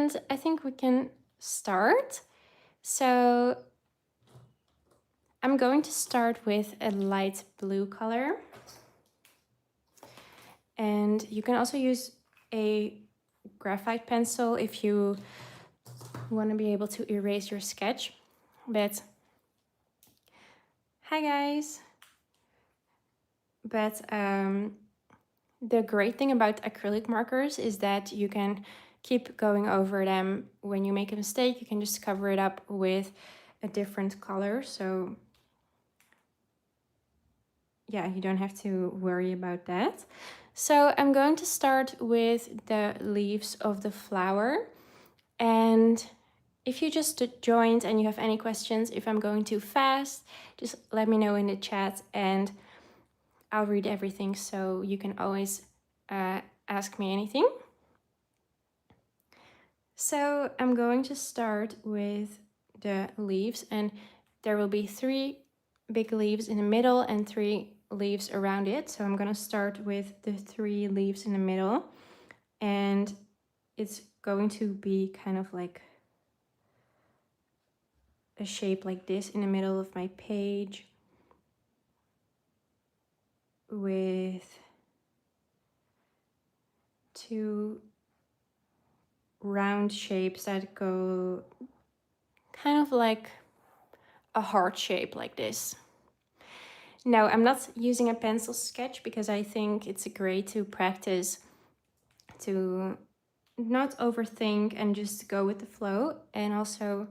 And I think we can start. So I'm going to start with a light blue color. And you can also use a graphite pencil if you want to be able to erase your sketch. But hi guys. But the great thing about acrylic markers is that you can keep going over them. When you make a mistake, you can just cover it up with a different color. So yeah, you don't have to worry about that. So I'm going to start with the leaves of the flower. And if you just joined and you have any questions, if I'm going too fast, just let me know in the chat and I'll read everything, so you can always ask me anything. So I'm going to start with the leaves, and there will be 3 big leaves in the middle and 3 leaves around it. So I'm going to start with the 3 leaves in the middle, and it's going to be kind of like a shape like this in the middle of my page with 2 round shapes that go kind of like a heart shape like this. No, I'm not using a pencil sketch because I think it's great to practice to not overthink and just go with the flow, and also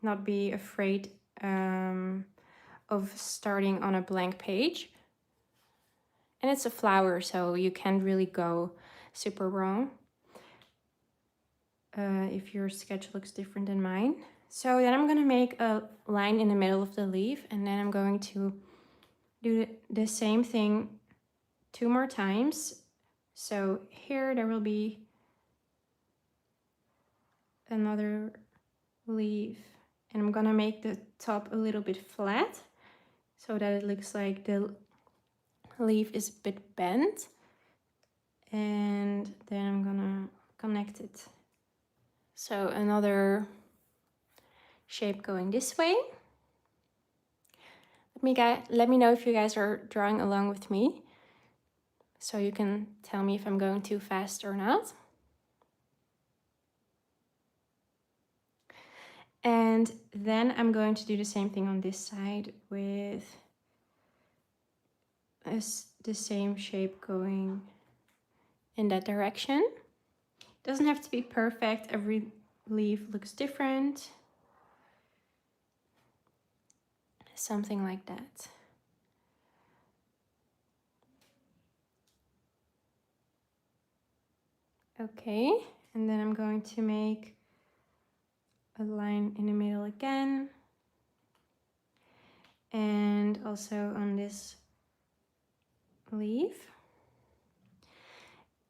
not be afraid of starting on a blank page. And it's a flower, so you can't really go super wrong if your sketch looks different than mine. So then I'm going to make a line in the middle of the leaf, and then I'm going to do the same thing 2 more times. So here there will be another leaf, and I'm gonna make the top a little bit flat so that it looks like the leaf is a bit bent, and then I'm gonna connect it. So another shape going this way. Let me know if you guys are drawing along with me, so you can tell me if I'm going too fast or not. And then I'm going to do the same thing on this side with the same shape going in that direction. Doesn't have to be perfect. Every leaf looks different. Something like that. Okay, and then I'm going to make a line in the middle again. And also on this leaf.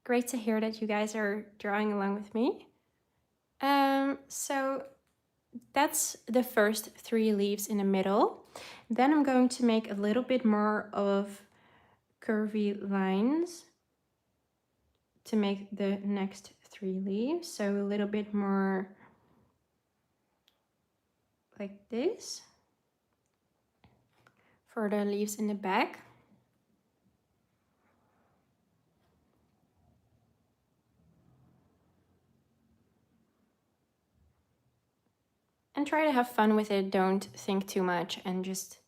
Great to hear that you guys are drawing along with me. So that's the first 3 leaves in the middle. Then I'm going to make a little bit more of curvy lines to make the next 3 leaves. So a little bit more like this for the leaves in the back. And try to have fun with it. Don't think too much and just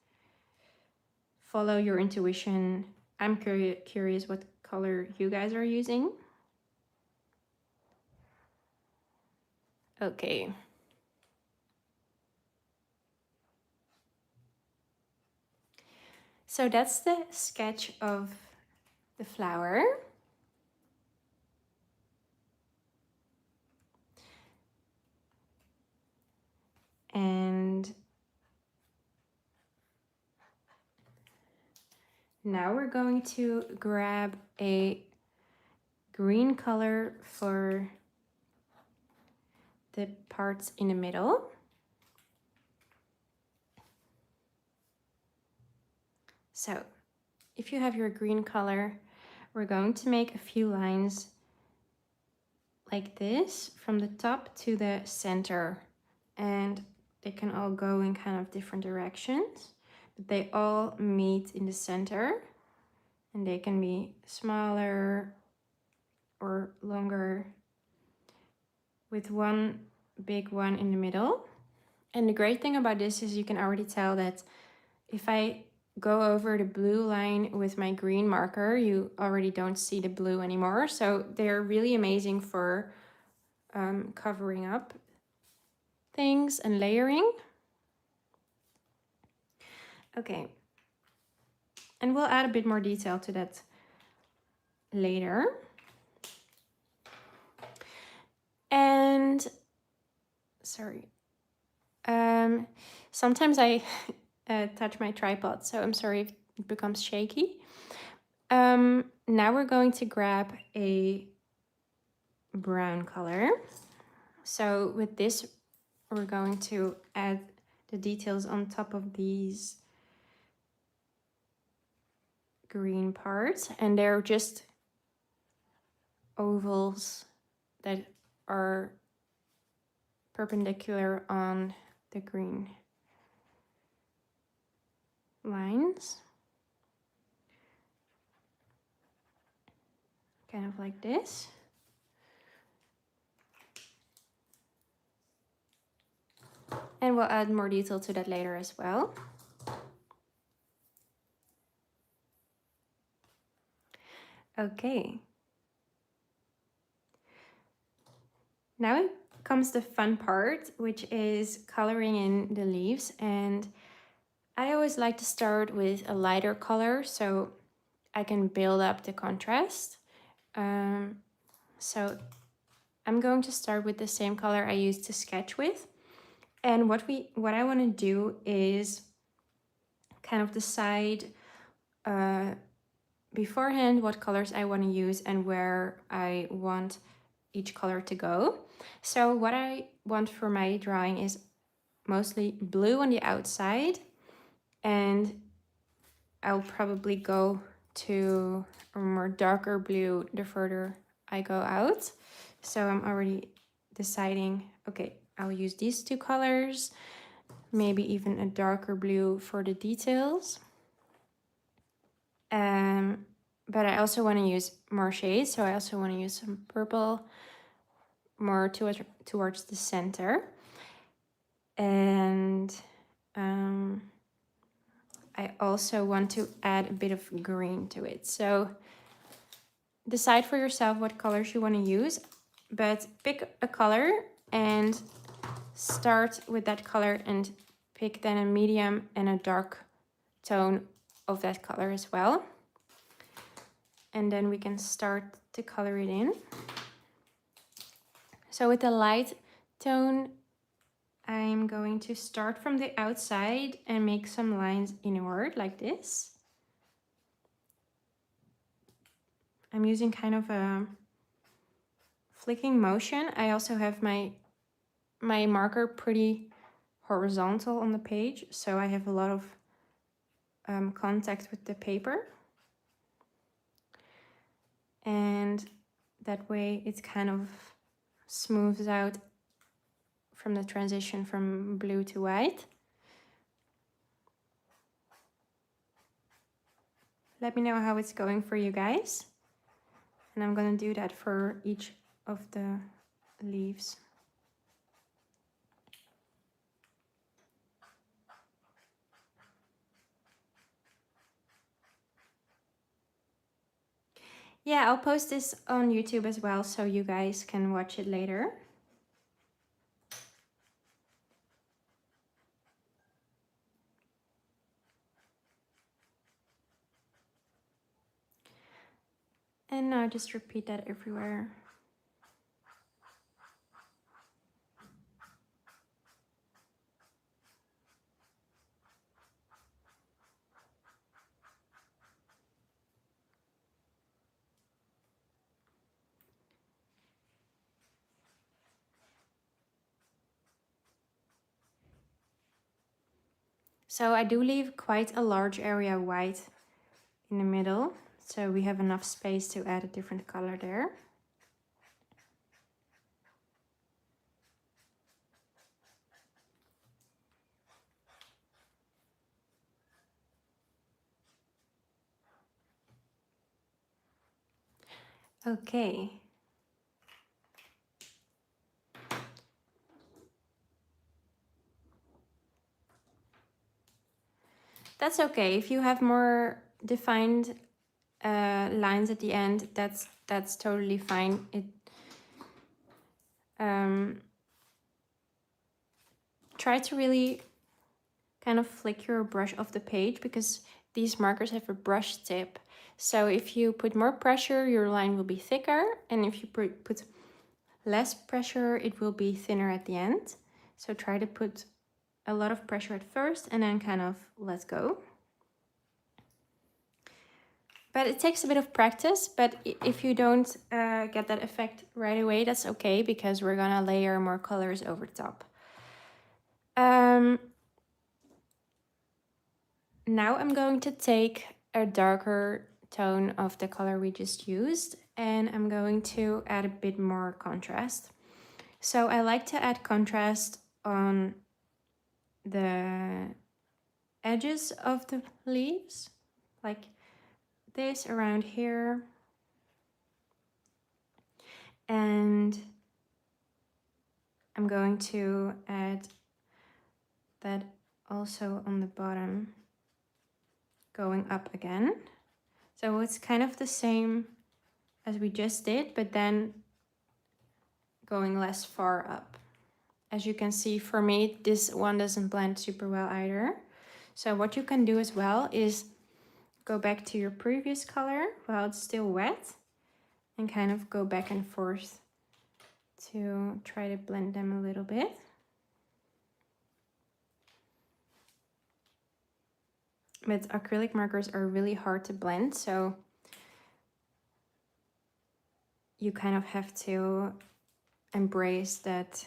follow your intuition. I'm curious what color you guys are using. Okay. So that's the sketch of the flower. And now we're going to grab a green color for the parts in the middle. So if you have your green color, we're going to make a few lines like this from the top to the center, and they can all go in kind of different directions, but they all meet in the center, and they can be smaller or longer with one big one in the middle. And the great thing about this is you can already tell that if I go over the blue line with my green marker, you already don't see the blue anymore. So they're really amazing for covering up things and layering. Okay, and we'll add a bit more detail to that later. And sorry, sometimes I touch my tripod, so I'm sorry if it becomes shaky. Now we're going to grab a brown color. So with this, we're going to add the details on top of these green parts, and they're just ovals that are perpendicular on the green lines. Kind of like this. And we'll add more detail to that later as well. Okay. Now comes the fun part, which is coloring in the leaves. And I always like to start with a lighter color so I can build up the contrast. So I'm going to start with the same color I used to sketch with. And what I want to do is kind of decide beforehand what colors I want to use and where I want each color to go. So what I want for my drawing is mostly blue on the outside, and I'll probably go to a more darker blue the further I go out. So I'm already deciding, okay, I'll use these two colors, maybe even a darker blue for the details. But I also want to use more shades, so I also want to use some purple more towards the center. And I also want to add a bit of green to it. So decide for yourself what colors you want to use, but pick a color and start with that color and pick then a medium and a dark tone of that color as well. And then we can start to color it in. So with the light tone, I'm going to start from the outside and make some lines inward like this. I'm using kind of a flicking motion. I also have my marker pretty horizontal on the page, so I have a lot of contact with the paper. And that way it kind of smooths out from the transition from blue to white. Let me know how it's going for you guys. And I'm going to do that for each of the leaves. Yeah, I'll post this on YouTube as well, so you guys can watch it later. And now just repeat that everywhere. So I do leave quite a large area white in the middle, so we have enough space to add a different color there. Okay. That's okay. If you have more defined lines at the end, that's totally fine. Try to really kind of flick your brush off the page because these markers have a brush tip. So if you put more pressure, your line will be thicker, and if you put less pressure, it will be thinner at the end. So try to put a lot of pressure at first and then kind of let go. But it takes a bit of practice, but if you don't get that effect right away, that's okay, because we're gonna layer more colors over top. Now I'm going to take a darker tone of the color we just used, and I'm going to add a bit more contrast. So I like to add contrast on the edges of the leaves, like this around here. And I'm going to add that also on the bottom, going up again. So it's kind of the same as we just did, but then going less far up. As you can see, for me, this one doesn't blend super well either. So what you can do as well is go back to your previous color while it's still wet and kind of go back and forth to try to blend them a little bit. But acrylic markers are really hard to blend, so you kind of have to embrace that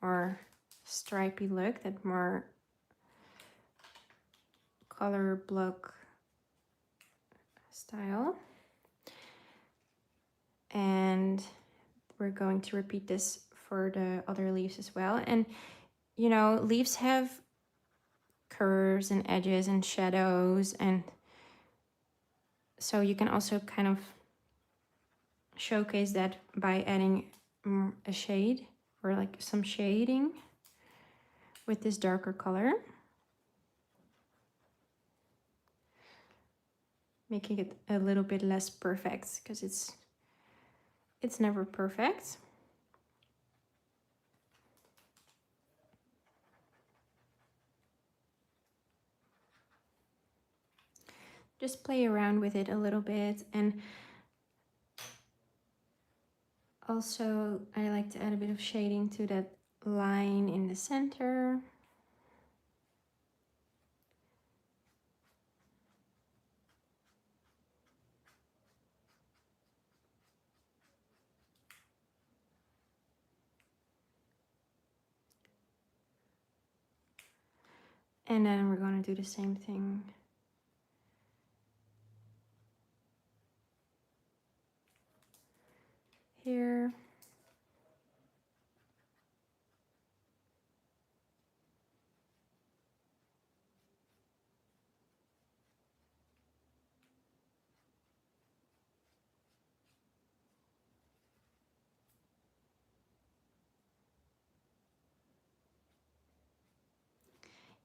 more stripy look, that more color block style. And we're going to repeat this for the other leaves as well. And you know, leaves have curves and edges and shadows, and so you can also kind of showcase that by adding a shade or like some shading with this darker color, making it a little bit less perfect, because it's never perfect. Just play around with it a little bit. And also I like to add a bit of shading to that line in the center. And then we're going to do the same thing here.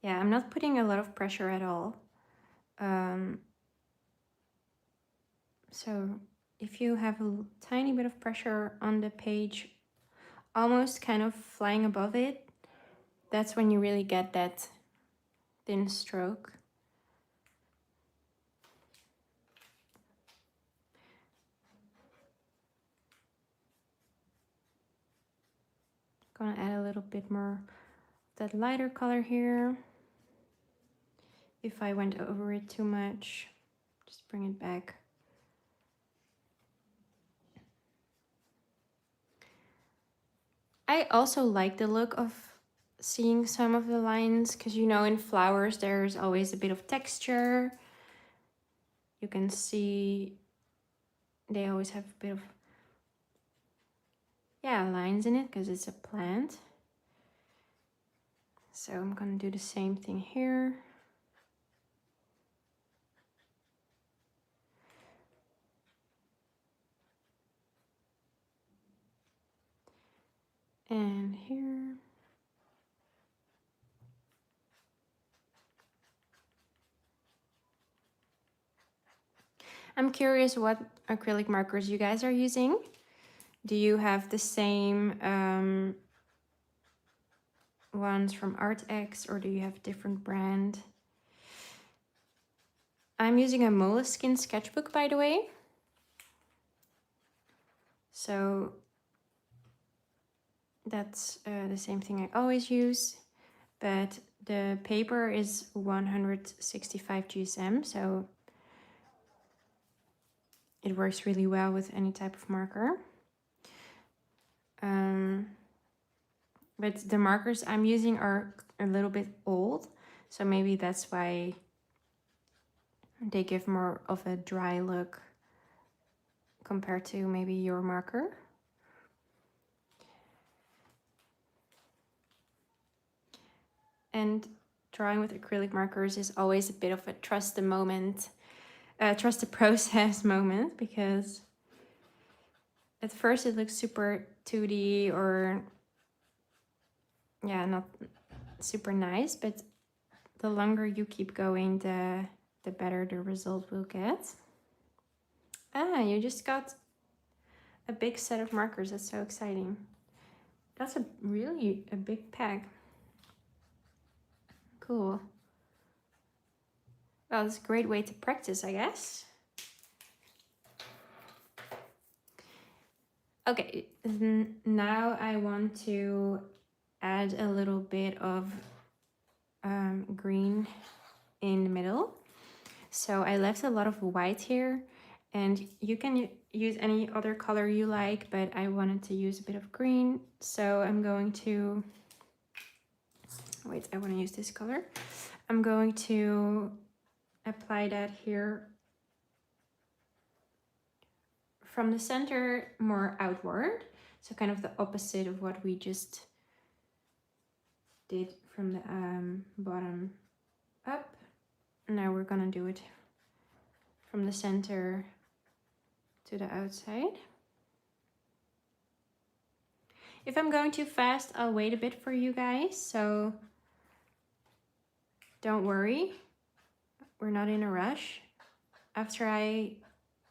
Yeah, I'm not putting a lot of pressure at all. So if you have a tiny bit of pressure on the page, almost kind of flying above it, that's when you really get that thin stroke. Gonna add a little bit more of that lighter color here. If I went over it too much, just bring it back. I also like the look of seeing some of the lines, because you know, in flowers there's always a bit of texture. You can see they always have a bit of, yeah, lines in it because it's a plant. So I'm gonna do the same thing here. And here. I'm curious what acrylic markers you guys are using. Do you have the same ones from ArtX, or do you have a different brand? I'm using a Moleskine sketchbook, by the way. So that's the same thing I always use, but the paper is 165 GSM, so it works really well with any type of marker. But the markers I'm using are a little bit old, so maybe that's why they give more of a dry look compared to maybe your marker. And drawing with acrylic markers is always a bit of a trust the process moment, because at first it looks super 2D or yeah, not super nice, but the longer you keep going, the better the result will get. Ah, you just got a big set of markers. That's so exciting. That's really a big pack. Cool. Well, it's a great way to practice, I guess. Okay, now I want to add a little bit of green in the middle. So I left a lot of white here, and you can use any other color you like, but I wanted to use a bit of green. So I'm going to, wait, I want to use this color. I'm going to apply that here from the center more outward. So kind of the opposite of what we just did from the bottom up. Now we're gonna do it from the center to the outside. If I'm going too fast, I'll wait a bit for you guys, so don't worry. We're not in a rush. After I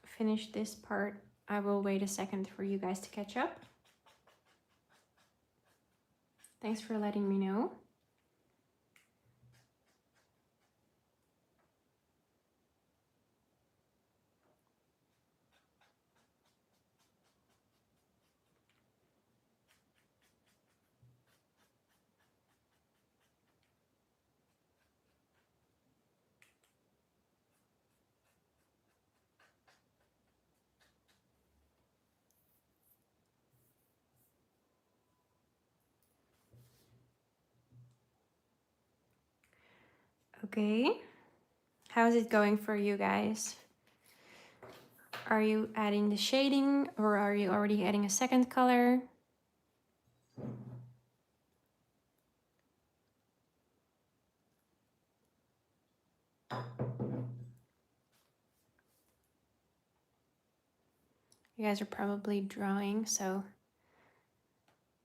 finish this part, I will wait a second for you guys to catch up. Thanks for letting me know. Okay, how's it going for you guys? Are you adding the shading, or are you already adding a second color? You guys are probably drawing, so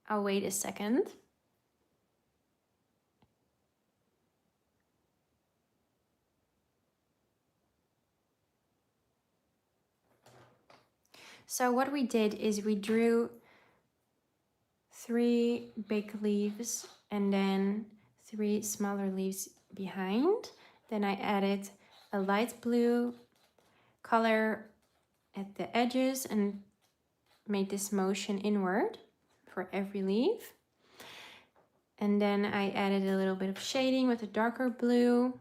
I'll wait a second. So what we did is we drew 3 big leaves and then 3 smaller leaves behind. Then I added a light blue color at the edges and made this motion inward for every leaf. And then I added a little bit of shading with a darker blue.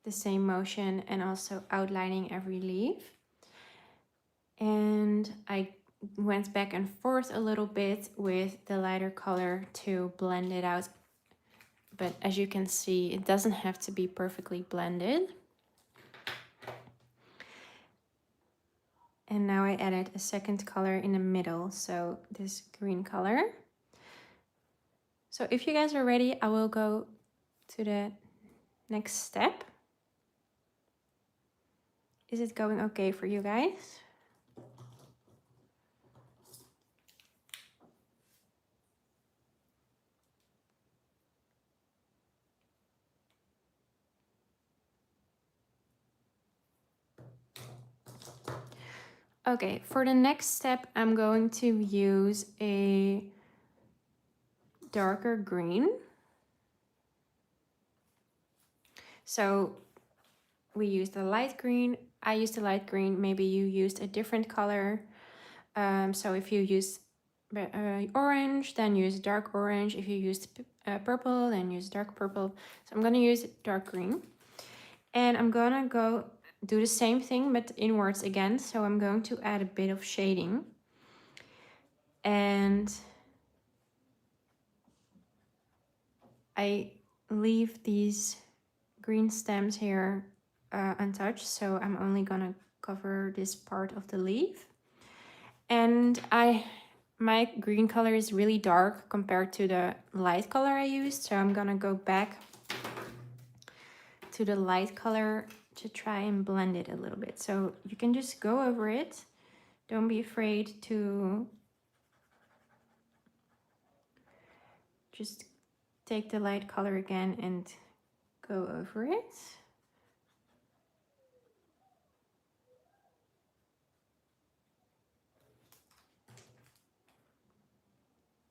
The same motion, and also outlining every leaf. And I went back and forth a little bit with the lighter color to blend it out. But as you can see, it doesn't have to be perfectly blended. And now I added a second color in the middle, so this green color. So if you guys are ready, I will go to the next step. Is it going okay for you guys? Okay, for the next step, I'm going to use a darker green. So we used the light green. I used a light green. Maybe you used a different color. So if you use orange, then use dark orange. If you used purple, then use dark purple. So I'm gonna use dark green. And I'm gonna go do the same thing, but inwards again. So I'm going to add a bit of shading. And I leave these green stems here untouched. So I'm only gonna cover this part of the leaf. And my green color is really dark compared to the light color I used. So I'm gonna go back to the light color to try and blend it a little bit. So you can just go over it. Don't be afraid to just take the light color again and go over it.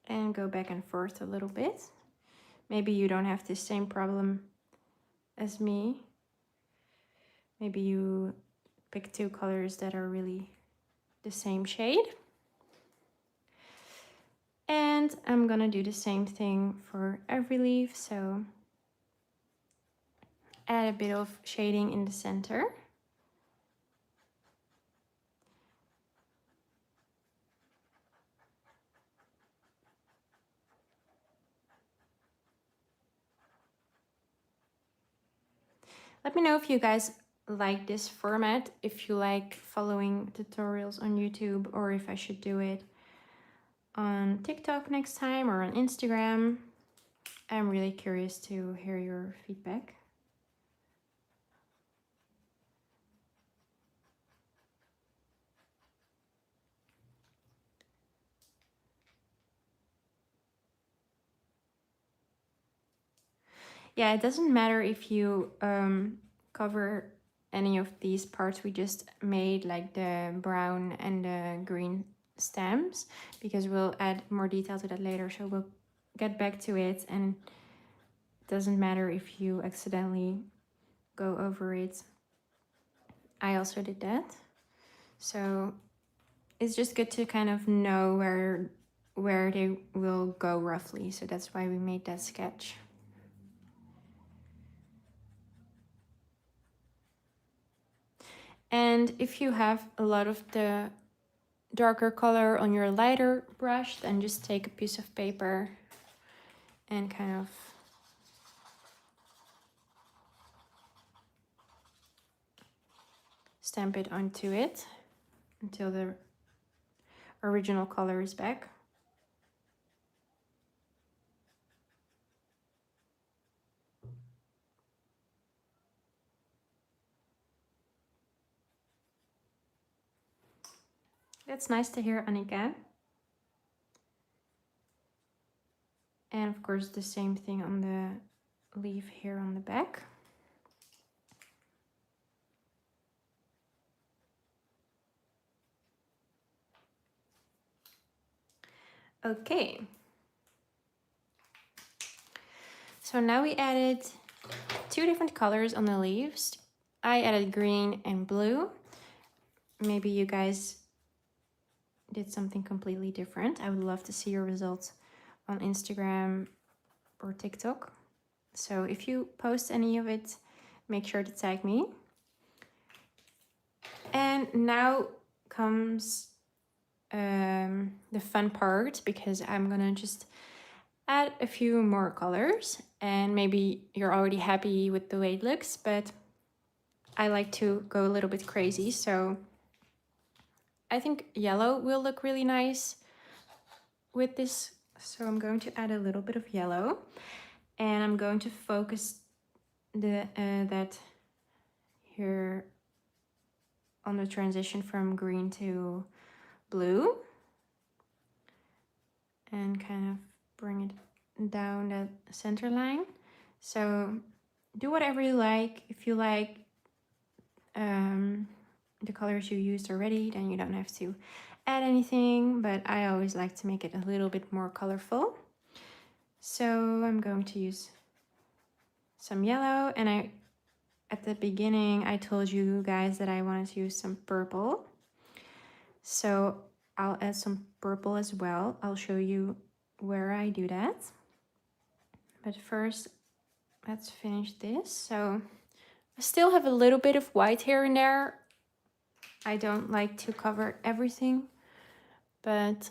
And go back and forth a little bit. Maybe you don't have the same problem as me. Maybe you pick two colors that are really the same shade. And I'm gonna do the same thing for every leaf. So add a bit of shading in the center. Let me know if you guys like this format, if you like following tutorials on YouTube, or if I should do it on TikTok next time or on Instagram. I'm really curious to hear your feedback. Yeah, it doesn't matter if you cover any of these parts we just made, like the brown and the green stems, because we'll add more detail to that later. So we'll get back to it, and it doesn't matter if you accidentally go over it. I also did that. So it's just good to kind of know where they will go roughly. So that's why we made that sketch. And if you have a lot of the darker color on your lighter brush, then just take a piece of paper and kind of stamp it onto it until the original color is back. That's nice to hear, Annika. And of course the same thing on the leaf here on the back. Okay. So now we added two different colors on the leaves. I added green and blue. Maybe you guys did something completely different. I would love to see your results on Instagram or TikTok. So if you post any of it, make sure to tag me. And now comes the fun part, because I'm gonna just add a few more colors, and maybe you're already happy with the way it looks, but I like to go a little bit crazy. So I think yellow will look really nice with this. So I'm going to add a little bit of yellow, and I'm going to focus that here on the transition from green to blue, and kind of bring it down that center line. So do whatever you like. If you like the colors you used already, then you don't have to add anything, but I always like to make it a little bit more colorful. So I'm going to use some yellow, and at the beginning I told you guys that I wanted to use some purple. So I'll add some purple as well. I'll show you where I do that. But first, let's finish this. So I still have a little bit of white here and there. I don't like to cover everything, but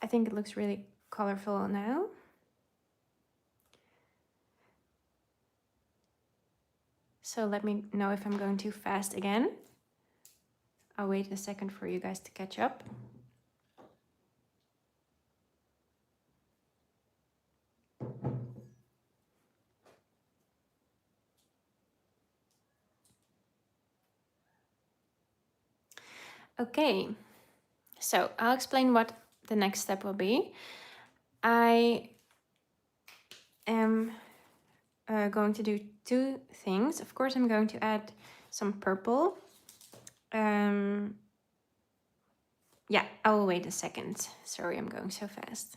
I think it looks really colorful now. So let me know if I'm going too fast again. I'll wait a second for you guys to catch up. Okay, so I'll explain what the next step will be. I am going to do two things. Of course, I'm going to add some purple. Yeah, I will wait a second. Sorry, I'm going so fast.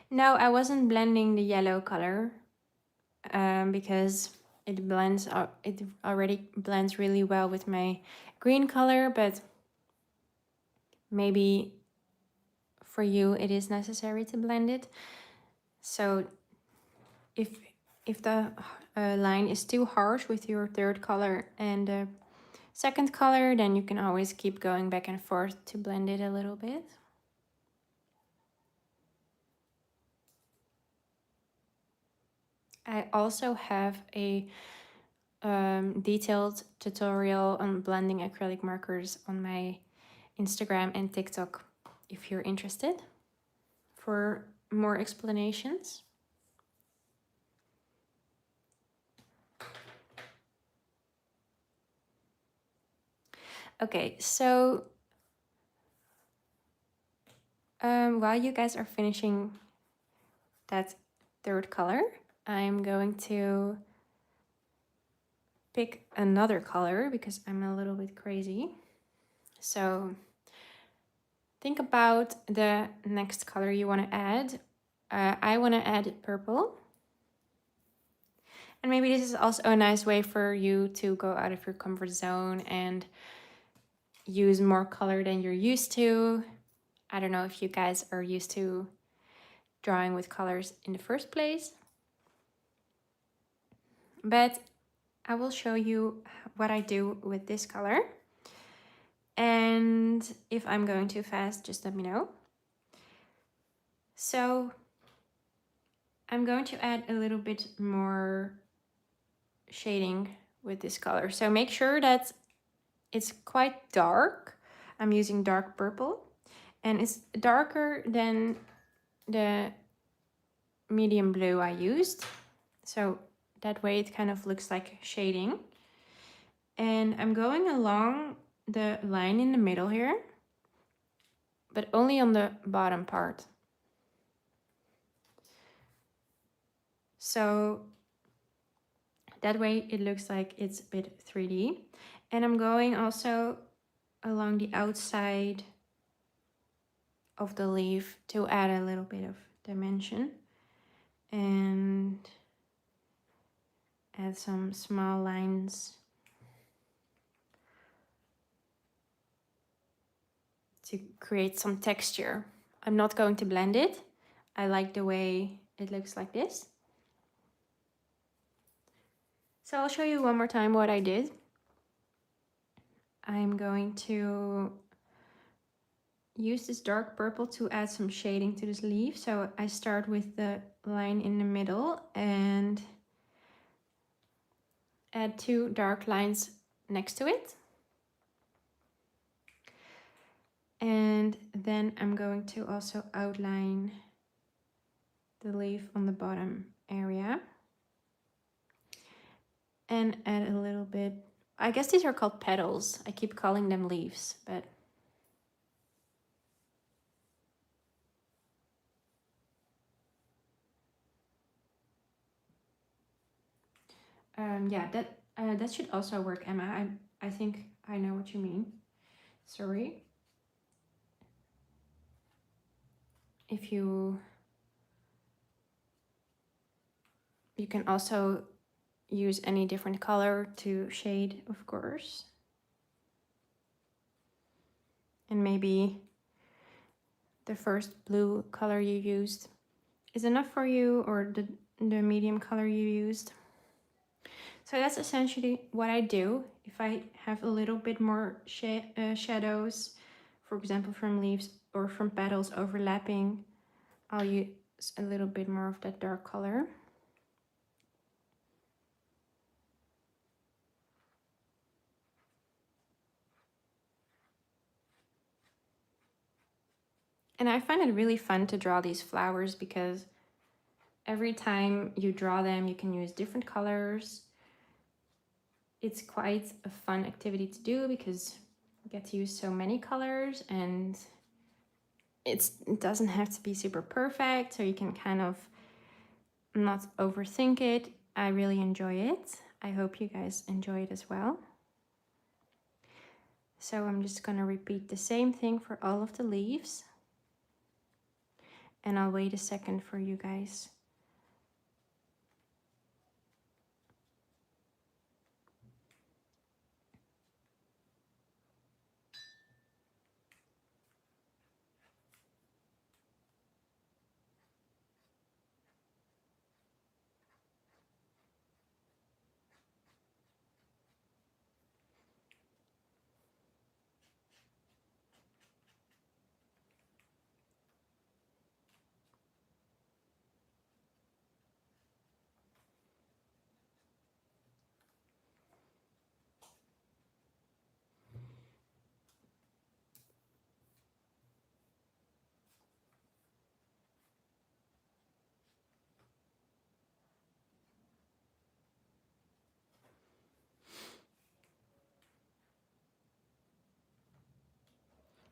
No, I wasn't blending the yellow color because it already blends really well with my green color, but maybe for you it is necessary to blend it. So if the line is too harsh with your third color and the second color, then you can always keep going back and forth to blend it a little bit. I also have a detailed tutorial on blending acrylic markers on my Instagram and TikTok if you're interested for more explanations. Okay, so while you guys are finishing that third color, I'm going to pick another color because I'm a little bit crazy. So think about the next color you want to add. I want to add purple. And maybe this is also a nice way for you to go out of your comfort zone and use more color than you're used to. I don't know if you guys are used to drawing with colors in the first place, but I will show you what I do with this color. And if I'm going too fast, just let me know. So I'm going to add a little bit more shading with this color. So make sure that it's quite dark. I'm using dark purple and it's darker than the medium blue I used. So that way it kind of looks like shading. And I'm going along the line in the middle here, but only on the bottom part. So that way it looks like it's a bit 3D. And I'm going also along the outside of the leaf to add a little bit of dimension and add some small lines to create some texture. I'm not going to blend it. I like the way it looks like this. So I'll show you one more time what I did. I'm going to use this dark purple to add some shading to this leaf. So I start with the line in the middle and add two dark lines next to it. And then I'm going to also outline the leaf on the bottom area. And add a little bit, I guess these are called petals. I keep calling them leaves, but Yeah, that should also work, Emma. I think I know what you mean. Sorry. If you can also use any different color to shade, of course. And maybe the first blue color you used is enough for you, or the medium color you used. So that's essentially what I do. If I have a little bit more shadows, for example, from leaves or from petals overlapping, I'll use a little bit more of that dark color. And I find it really fun to draw these flowers because every time you draw them, you can use different colors. It's quite a fun activity to do because you get to use so many colors, and it doesn't have to be super perfect, so you can kind of not overthink it. I really enjoy it. I hope you guys enjoy it as well. So I'm just gonna repeat the same thing for all of the leaves. And I'll wait a second for you guys.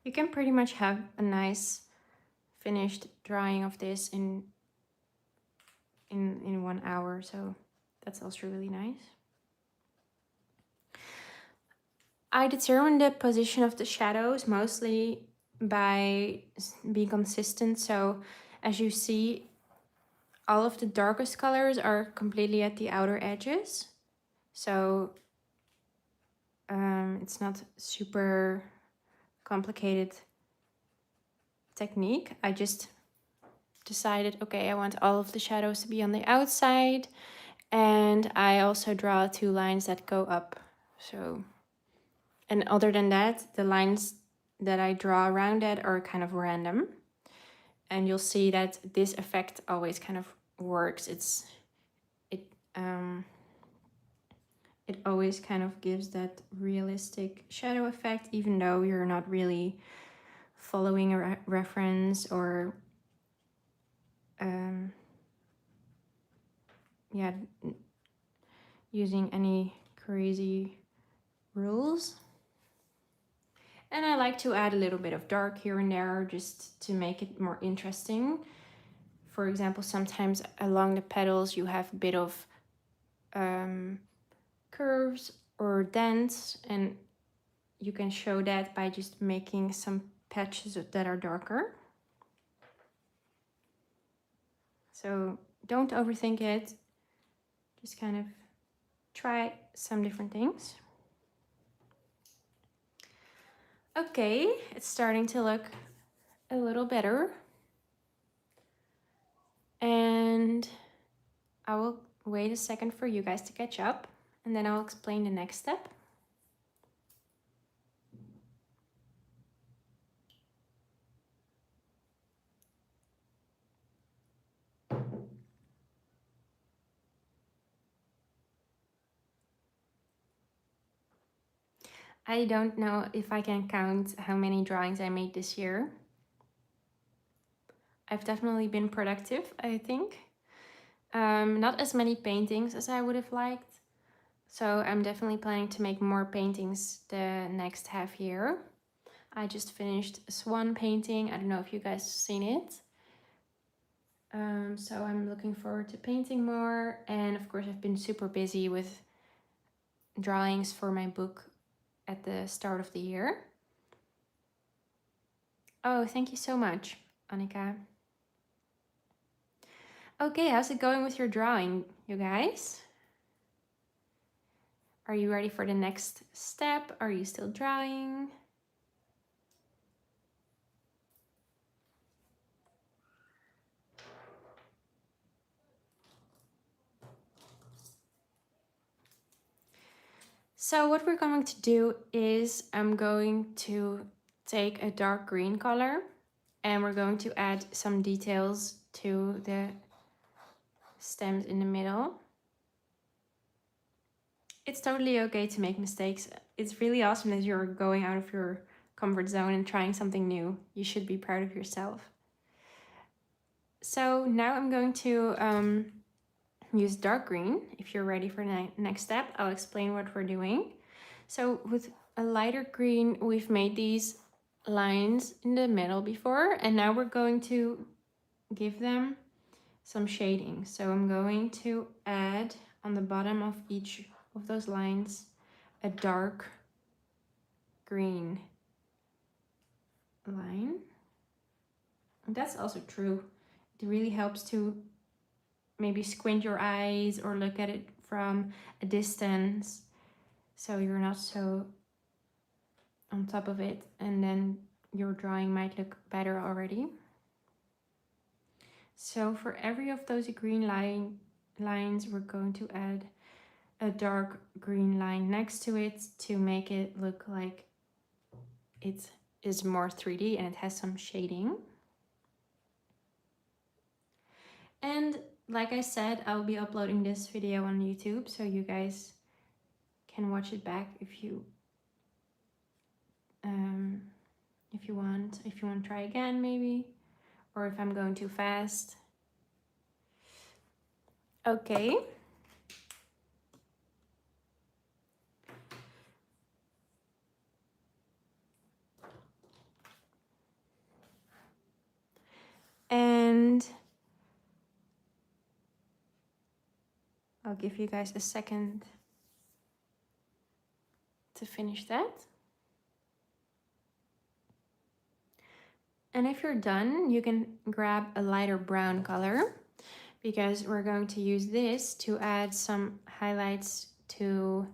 You can pretty much have a nice finished drawing of this in 1 hour, so that's also really nice. I determine the position of the shadows mostly by being consistent. So as you see, all of the darkest colors are completely at the outer edges. So it's not super complicated technique. I just decided, okay, I want all of the shadows to be on the outside, and I also draw 2 lines that go up. So, and other than that, the lines that I draw around that are kind of random, and you'll see that this effect always kind of works. It always kind of gives that realistic shadow effect, even though you're not really following a reference or yeah, using any crazy rules. And I like to add a little bit of dark here and there just to make it more interesting. For example, sometimes along the petals you have a bit of curves or dents, and you can show that by just making some patches that are darker. So don't overthink it, just kind of try some different things. Okay, it's starting to look a little better. And I will wait a second for you guys to catch up, and then I'll explain the next step. I don't know if I can count how many drawings I made this year. I've definitely been productive, I think. Not as many paintings as I would have liked. So I'm definitely planning to make more paintings the next half year. I just finished a swan painting. I don't know if you guys have seen it. So I'm looking forward to painting more. And of course, I've been super busy with drawings for my book at the start of the year. Oh, thank you so much, Annika. Okay, how's it going with your drawing, you guys? Are you ready for the next step? Are you still drawing? So what we're going to do is I'm going to take a dark green color and we're going to add some details to the stems in the middle. It's totally okay to make mistakes. It's really awesome that you're going out of your comfort zone and trying something new. You should be proud of yourself. So now I'm going to use dark green. If you're ready for the next step, I'll explain what we're doing. So with a lighter green, we've made these lines in the middle before, and now we're going to give them some shading. So I'm going to add on the bottom of each of those lines a dark green line. And that's also true. It really helps to maybe squint your eyes or look at it from a distance so you're not so on top of it, and then your drawing might look better already. So for every of those green lines, we're going to add a dark green line next to it to make it look like it is more 3D and it has some shading. And like I said, I'll be uploading this video on YouTube so you guys can watch it back if you want to try again maybe, or if I'm going too fast. Okay. And I'll give you guys a second to finish that. And if you're done, you can grab a lighter brown color because we're going to use this to add some highlights to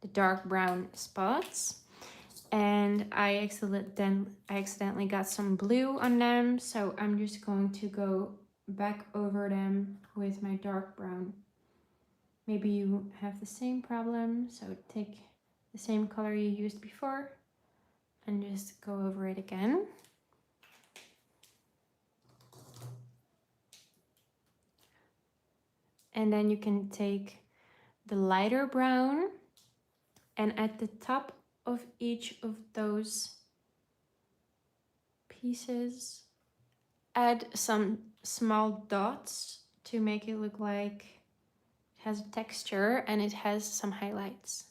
the dark brown spots. And I accidentally got some blue on them, so I'm just going to go back over them with my dark brown. Maybe you have the same problem, so take the same color you used before and just go over it again. And then you can take the lighter brown and at the top of each of those pieces, add some small dots to make it look like it has a texture and it has some highlights.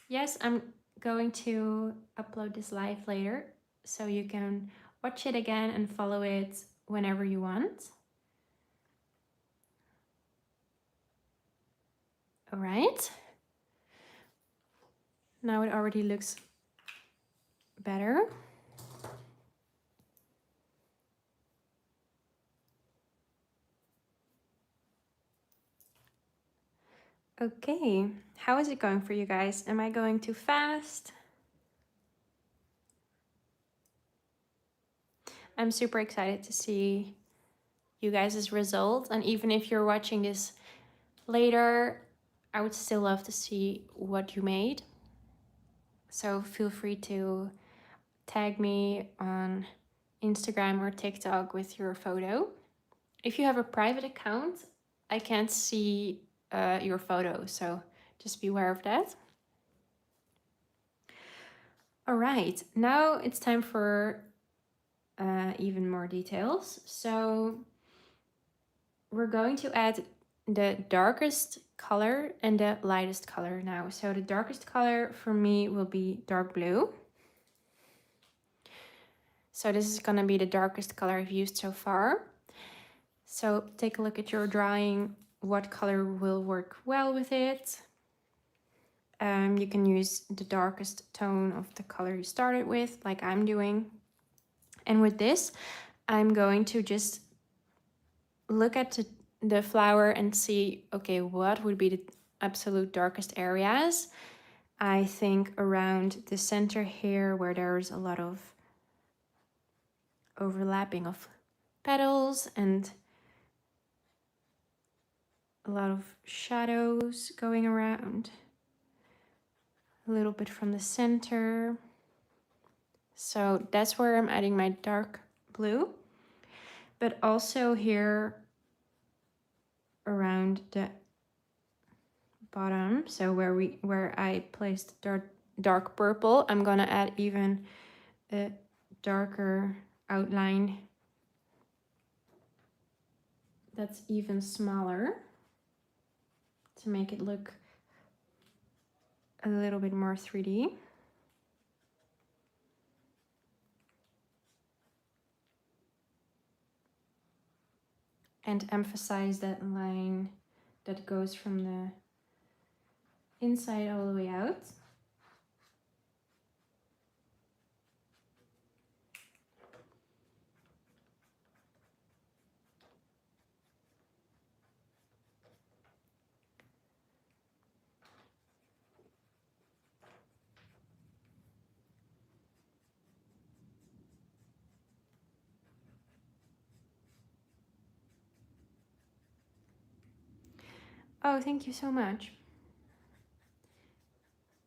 Yes, I'm going to upload this live later so you can watch it again and follow it whenever you want. All right. Now it already looks better. Okay, how is it going for you guys? Am I going too fast? I'm super excited to see you guys' result, and even if you're watching this later, I would still love to see what you made. So feel free to tag me on Instagram or TikTok with your photo. If you have a private account, I can't see your photo, so just be aware of that. All right, now it's time for even more details. So we're going to add the darkest color and the lightest color now. So the darkest color for me will be dark blue. So this is gonna be the darkest color I've used so far. So take a look at your drawing, what color will work well with it. You can use the darkest tone of the color you started with, like I'm doing. And with this, I'm going to just look at the flower and see, okay, what would be the absolute darkest areas. I think around the center here where there's a lot of overlapping of petals and a lot of shadows going around. A little bit from the center. So that's where I'm adding my dark blue. But also here around the bottom, so where I placed dark purple, I'm gonna add even a darker outline that's even smaller to make it look a little bit more 3D. And emphasize that line that goes from the inside all the way out. Oh, thank you so much.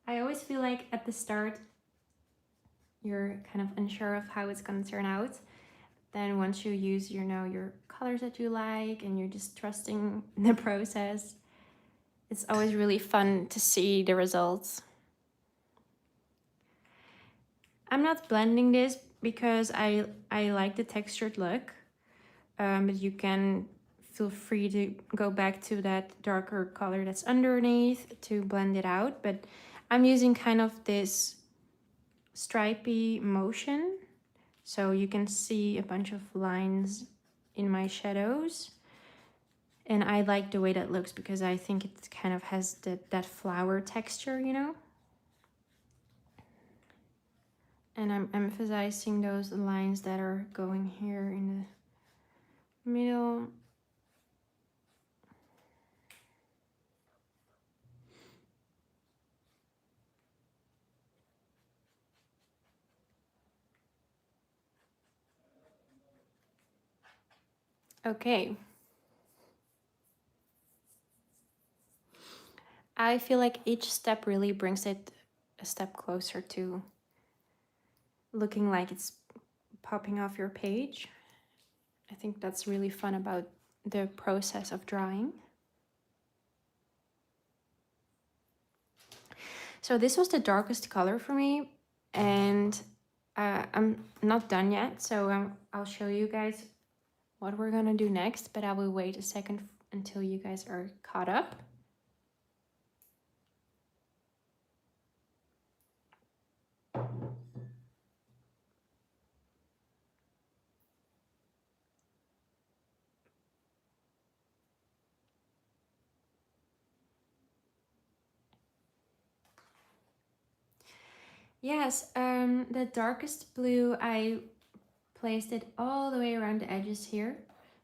I always feel like at the start, you're kind of unsure of how it's gonna turn out. Then once you use, you know, your colors that you like and you're just trusting the process, it's always really fun to see the results. I'm not blending this because I like the textured look, but you can feel free to go back to that darker color that's underneath to blend it out. But I'm using kind of this stripy motion, so you can see a bunch of lines in my shadows. And I like the way that looks because I think it kind of has that flower texture, you know? And I'm emphasizing those lines that are going here in the middle. Okay. I feel like each step really brings it a step closer to looking like it's popping off your page. I think that's really fun about the process of drawing. So this was the darkest color for me, and I'm not done yet, so I'll show you guys what we're gonna do next, but I will wait a second until you guys are caught up. Yes, the darkest blue, I placed it all the way around the edges here.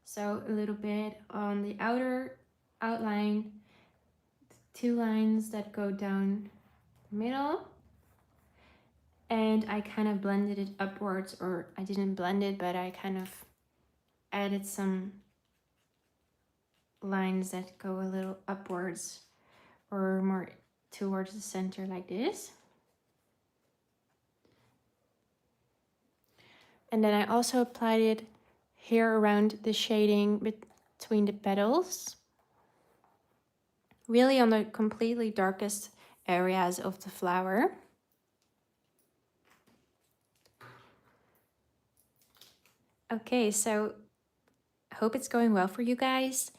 So a little bit on the outer outline, 2 lines that go down the middle. And I kind of blended it upwards, or I didn't blend it, but I kind of added some lines that go a little upwards or more towards the center like this. And then I also applied it here around the shading between the petals. Really on the completely darkest areas of the flower. Okay, so I hope it's going well for you guys.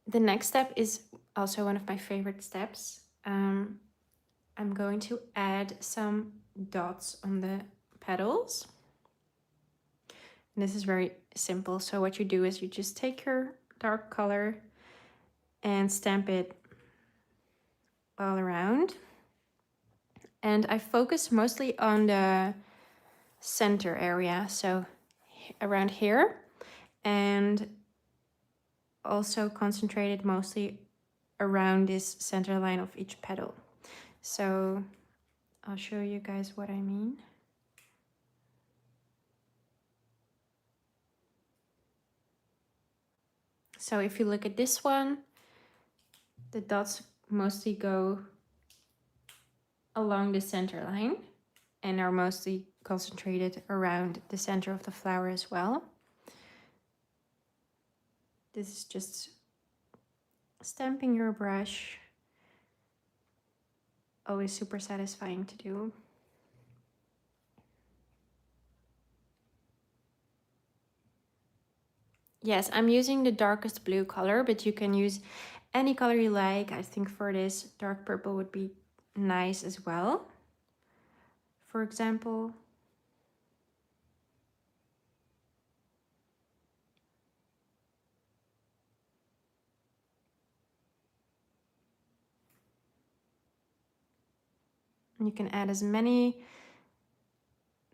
The next step is also one of my favorite steps. I'm going to add some dots on the petals. This is very simple. So what you do is you just take your dark color and stamp it all around. And I focus mostly on the center area, so around here, and also concentrated mostly around this center line of each petal. So I'll show you guys what I mean. So if you look at this one, the dots mostly go along the center line and are mostly concentrated around the center of the flower as well. This is just stamping your brush. Always super satisfying to do. Yes, I'm using the darkest blue color, but you can use any color you like. I think for this, dark purple would be nice as well. For example. You can add as many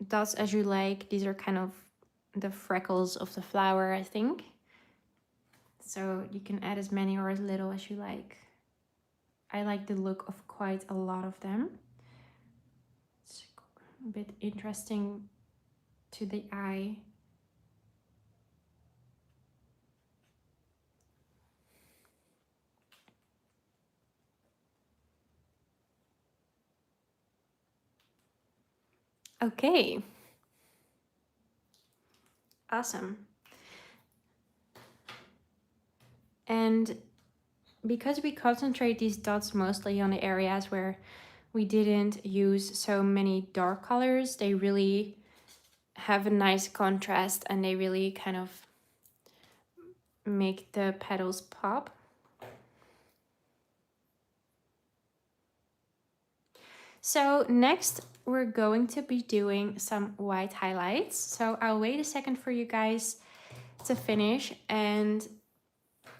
dots as you like. These are kind of the freckles of the flower, I think. So you can add as many or as little as you like. I like the look of quite a lot of them. It's a bit interesting to the eye. Okay. Awesome. And because we concentrate these dots mostly on the areas where we didn't use so many dark colors, they really have a nice contrast and they really kind of make the petals pop. So next we're going to be doing some white highlights. So I'll wait a second for you guys to finish, and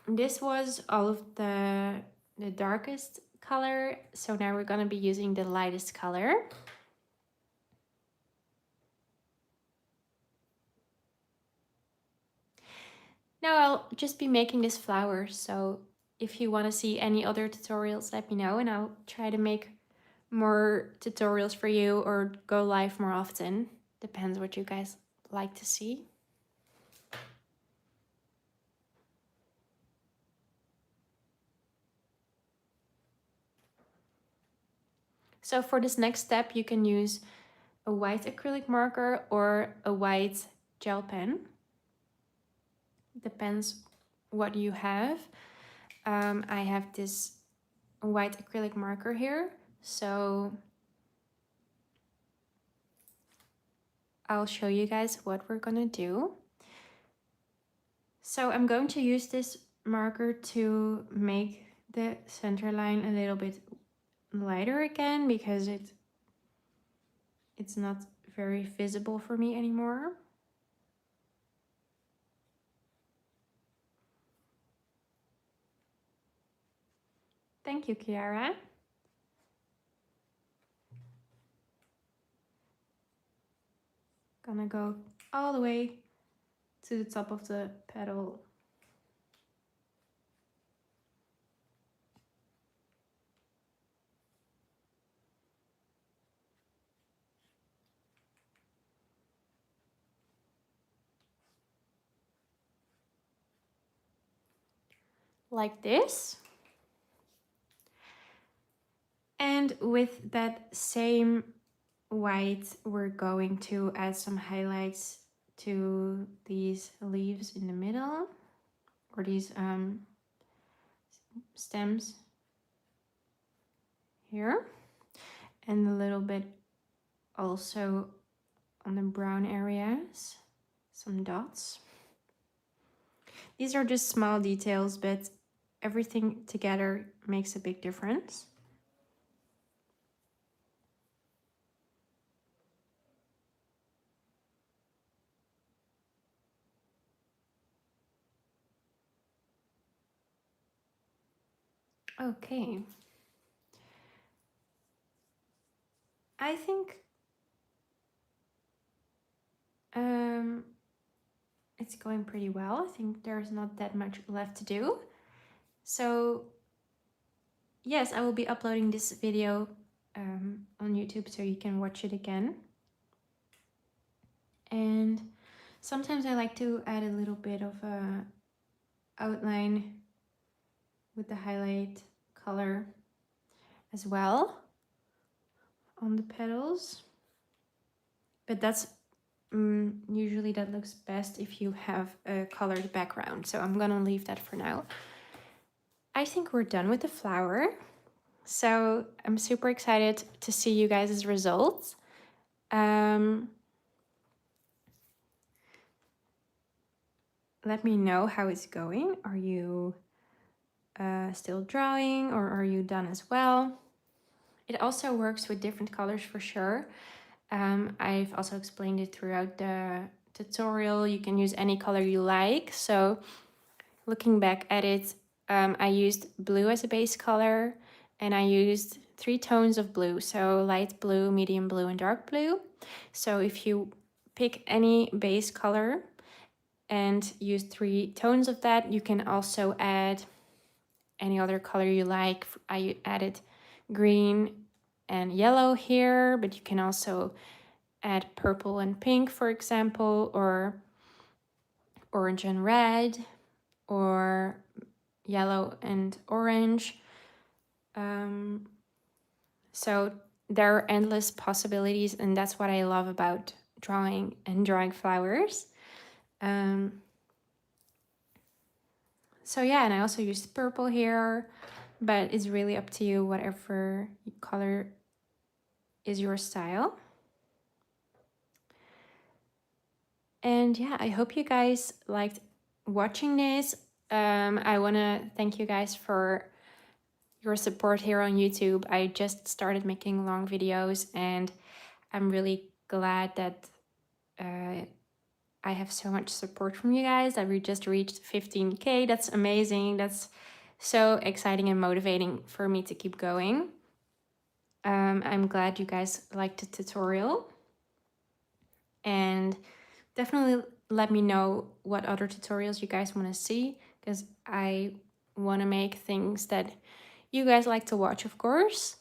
this was all of the darkest color. So now we're gonna be using the lightest color. Now I'll just be making this flower, so if you want to see any other tutorials, let me know and I'll try to make more tutorials for you or go live more often. Depends what you guys like to see. So for this next step, you can use a white acrylic marker or a white gel pen. Depends what you have. I have this white acrylic marker here, so I'll show you guys what we're gonna do. So I'm going to use this marker to make the center line a little bit lighter again because it's not very visible for me anymore. Thank you, Kiara. Gonna go all the way to the top of the petal. Like this. And with that same white, we're going to add some highlights to these leaves in the middle, or these stems here, and a little bit also on the brown areas, some dots. These are just small details, but everything together makes a big difference. Okay. I think it's going pretty well. I think there's not that much left to do. So yes, I will be uploading this video on YouTube so you can watch it again. And sometimes I like to add a little bit of a outline with the highlight color as well on the petals. But that's usually that looks best if you have a colored background. So I'm gonna leave that for now. I think we're done with the flower. So I'm super excited to see you guys' results. Let me know how it's going. Are you still drawing, or are you done as well? It also works with different colors for sure. I've also explained it throughout the tutorial. You can use any color you like. So looking back at it, I used blue as a base color, and I used 3 tones of blue. So light blue, medium blue, and dark blue. So if you pick any base color and use 3 tones of that, you can also add any other color you like. I added green and yellow here, but you can also add purple and pink, for example, or orange and red, or yellow and orange. So there are endless possibilities, and that's what I love about drawing and drawing flowers. So yeah, and I also used purple here, but it's really up to you, whatever color is your style. And yeah, I hope you guys liked watching this. I want to thank you guys for your support here on YouTube. I just started making long videos, and I'm really glad that I have so much support from you guys, that we just reached 15K. That's amazing. That's so exciting and motivating for me to keep going. I'm glad you guys liked the tutorial, and definitely let me know what other tutorials you guys want to see, because I want to make things that you guys like to watch, of course.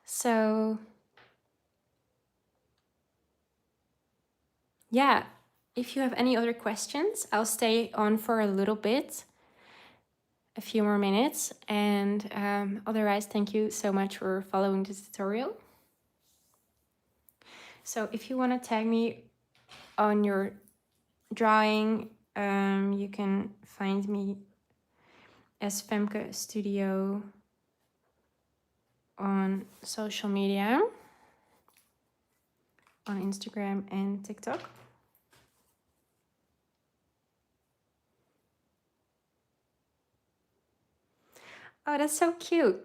So yeah, if you have any other questions, I'll stay on for a little bit, a few more minutes, and otherwise, thank you so much for following this tutorial. So if you want to tag me on your drawing, you can find me as Femke Studio on social media, on Instagram and TikTok. Oh, that's so cute.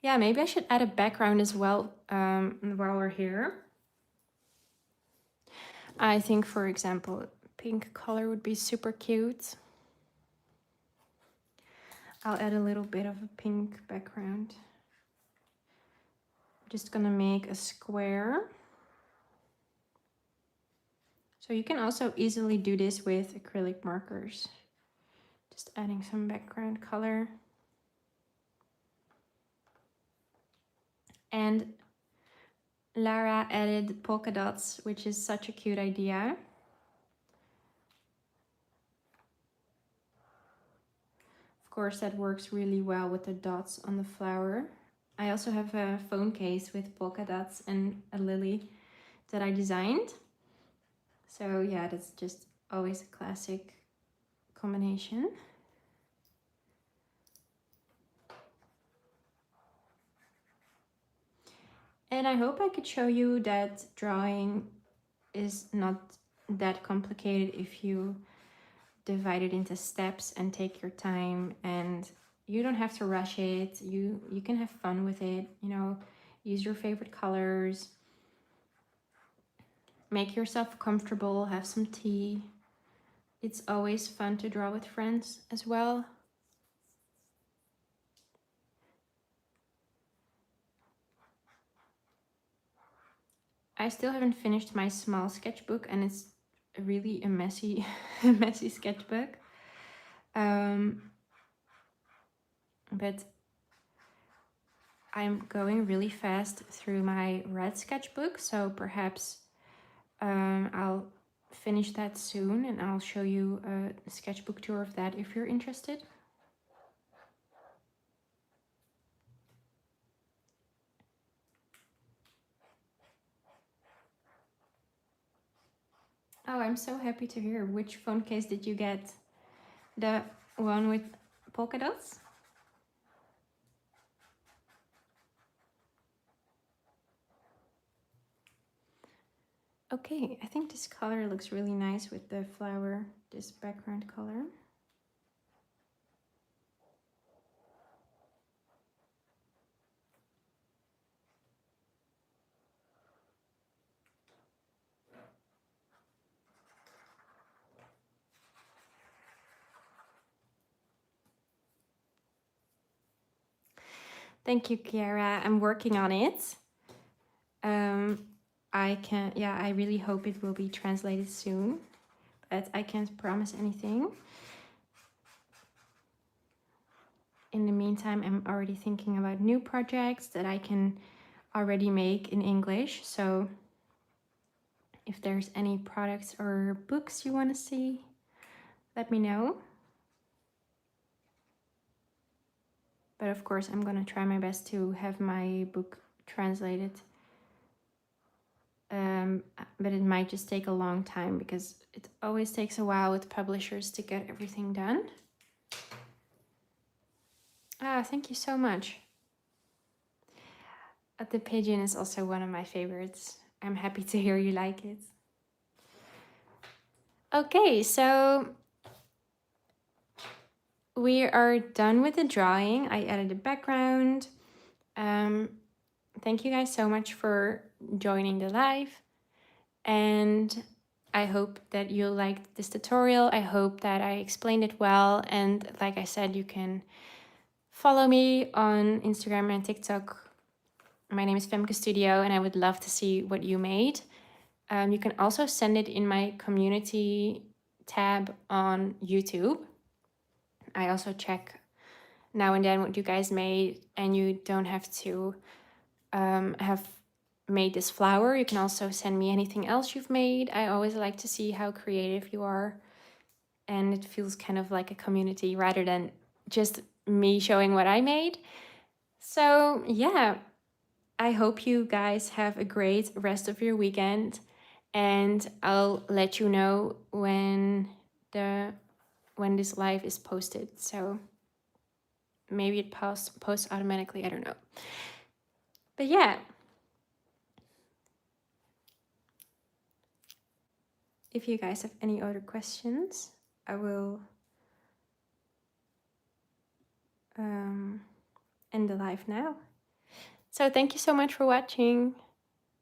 Yeah, maybe I should add a background as well while we're here. I think, for example, pink color would be super cute. I'll add a little bit of a pink background. I'm just gonna make a square. So you can also easily do this with acrylic markers. Just adding some background color. And Lara added polka dots, which is such a cute idea. Of course, that works really well with the dots on the flower. I also have a phone case with polka dots and a lily that I designed. So yeah, that's just always a classic combination. And I hope I could show you that drawing is not that complicated if you divide it into steps and take your time, and you don't have to rush it. You can have fun with it, you know, use your favorite colors, make yourself comfortable, have some tea. It's always fun to draw with friends as well. I still haven't finished my small sketchbook, and it's really a messy, a messy sketchbook. But I'm going really fast through my red sketchbook, so perhaps I'll finish that soon, and I'll show you a sketchbook tour of that if you're interested. Oh, I'm so happy to hear. Which phone case did you get? The one with polka dots? Okay, I think this color looks really nice with the flower, this background color. Thank you, Kiara. I'm working on it. I really hope it will be translated soon, but I can't promise anything. In the meantime, I'm already thinking about new projects that I can already make in English. So if there's any products or books you want to see, let me know. But of course, I'm going to try my best to have my book translated. But it might just take a long time because it always takes a while with publishers to get everything done. Ah, thank you so much. The pigeon is also one of my favorites. I'm happy to hear you like it. Okay, so we are done with the drawing. I added a background. Thank you guys so much for joining the live. And I hope that you liked this tutorial. I hope that I explained it well. And like I said, you can follow me on Instagram and TikTok. My name is Femke Studio, and I would love to see what you made. You can also send it in my community tab on YouTube. I also check now and then what you guys made, and you don't have to have made this flower. You can also send me anything else you've made. I always like to see how creative you are, and it feels kind of like a community rather than just me showing what I made. So yeah, I hope you guys have a great rest of your weekend, and I'll let you know when this live is posted. So maybe it posts automatically, I don't know. But yeah, if you guys have any other questions, I will end the live now. So thank you so much for watching.